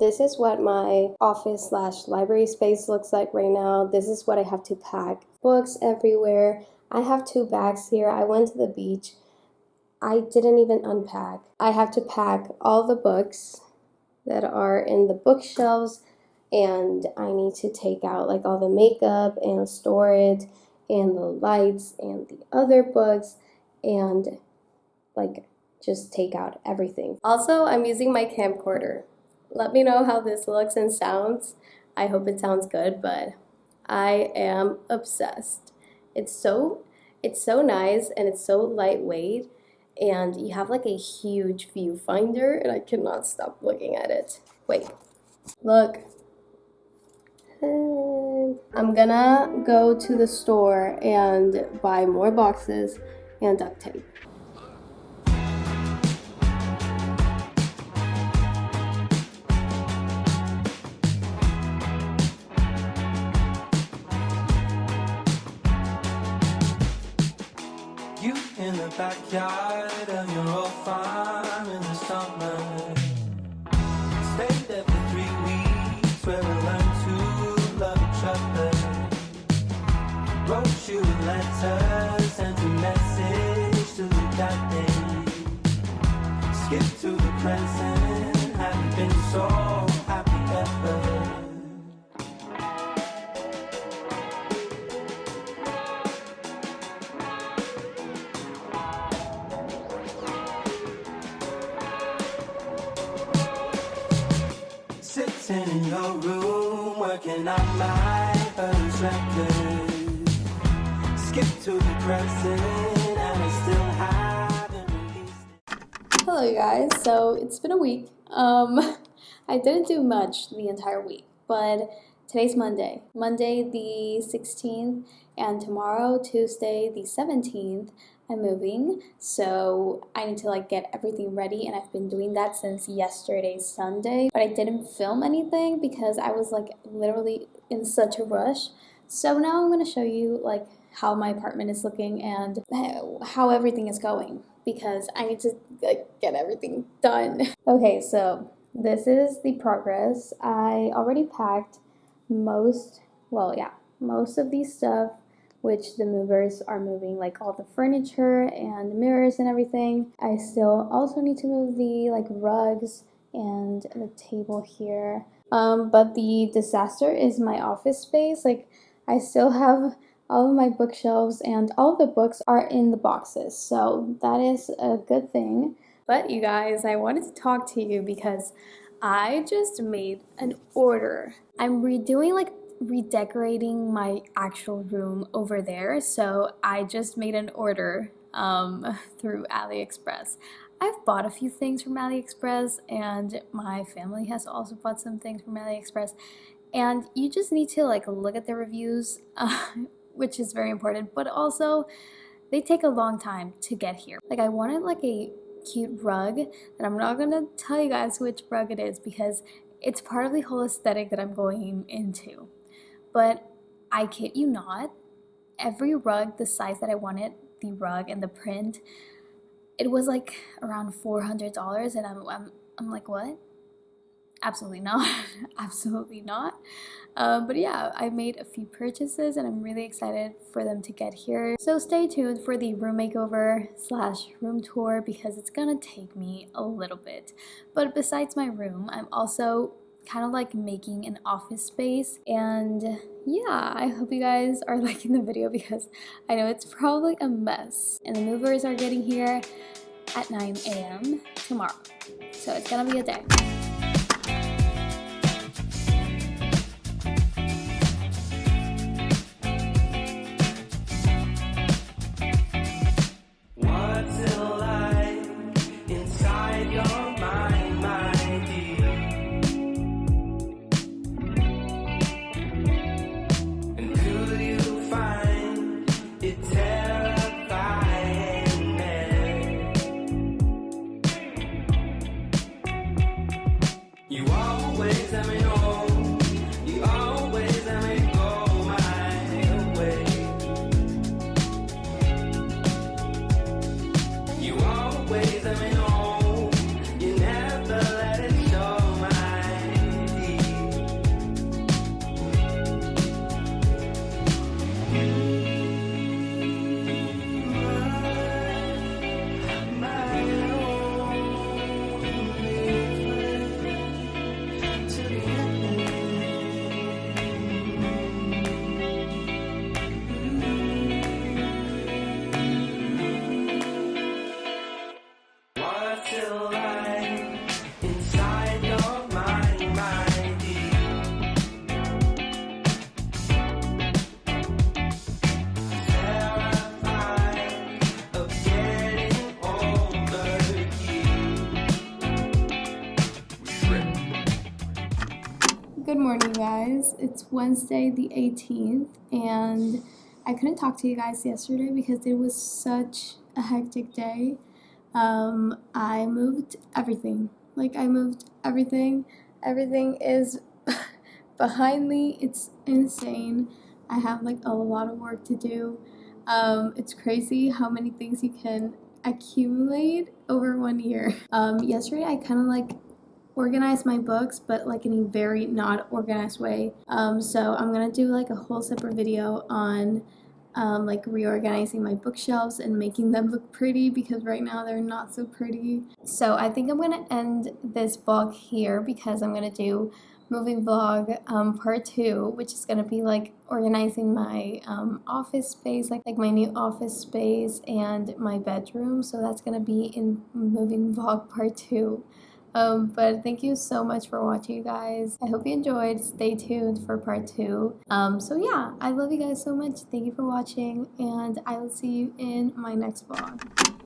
this is what my office slash library space looks like right now. This is what I have to pack. Books everywhere. I have 2 bags here. I went to the beach. I didn't even unpack. I have to pack all the books that are in the bookshelves, and I need to take out like all the makeup and store it, and the lights and the other books, and like just take out everything. Also, I'm using my camcorder. Let me know how this looks and sounds. I hope it sounds good, but I am obsessed. It's so nice, and it's so lightweight, and you have like a huge viewfinder, and I cannot stop looking at it. Wait, look. I'm gonna go to the store and buy more boxes and duct tape. You in the backyard of your old farm in the summer. Stayed there for 3 weeks where we learned to love each other. Wrote you letters, sent a message to the that day. Skip to the present, haven't been so happy ever. Sitting in your room, working on my first record. Skip to the present, and I still haven't released it. Hello, you guys. So it's been a week. I didn't do much the entire week, but today's Monday the 16th, and tomorrow, Tuesday the 17th, I'm moving, so I need to like get everything ready, and I've been doing that since yesterday, Sunday, but I didn't film anything because I was like literally in such a rush. So now I'm going to show you like how my apartment is looking and how everything is going, because I need to like get everything done. Okay, so this is the progress. I already packed most of these stuff, which the movers are moving, like all the furniture and the mirrors and everything. I still also need to move the like rugs and the table here. But the disaster is my office space. Like I still have all of my bookshelves, and all the books are in the boxes, so that is a good thing. But you guys, I wanted to talk to you because I just made an order. I'm redecorating my actual room over there, so I just made an order through AliExpress. I've bought a few things from AliExpress, and my family has also bought some things from AliExpress, and you just need to like look at the reviews, which is very important, but also they take a long time to get here. Like I wanted like a cute rug, and I'm not gonna tell you guys which rug it is because it's part of the whole aesthetic that I'm going into. But I kid you not, every rug the size that I wanted, the rug and the print, it was like around $400, and I'm like, what? Absolutely not. Absolutely not. But yeah, I made a few purchases, and I'm really excited for them to get here. So stay tuned for the room makeover / room tour, because it's gonna take me a little bit. But besides my room, I'm also kind of like making an office space, and yeah, I hope you guys are liking the video because I know it's probably a mess. And the movers are getting here at 9 a.m. tomorrow, so it's gonna be a day. You always let me know. You always let me go my way. You always let me know. You never let it show my Good morning, guys. It's Wednesday the 18th, and I couldn't talk to you guys yesterday because it was such a hectic day. I moved everything. I moved everything. Everything is behind me. It's insane. I have like a lot of work to do. It's crazy how many things you can accumulate over 1 year. Yesterday I kind of organize my books, but like in a very not organized way. So I'm gonna do like a whole separate video on like reorganizing my bookshelves and making them look pretty, because right now they're not so pretty. So I think I'm gonna end this vlog here because I'm gonna do moving vlog part 2, which is gonna be like organizing my office space, like my new office space and my bedroom. So that's gonna be in moving vlog part 2. But thank you so much for watching, you guys. I hope you enjoyed. Stay tuned for part 2. So yeah, I love you guys so much. Thank you for watching, and I will see you in my next vlog.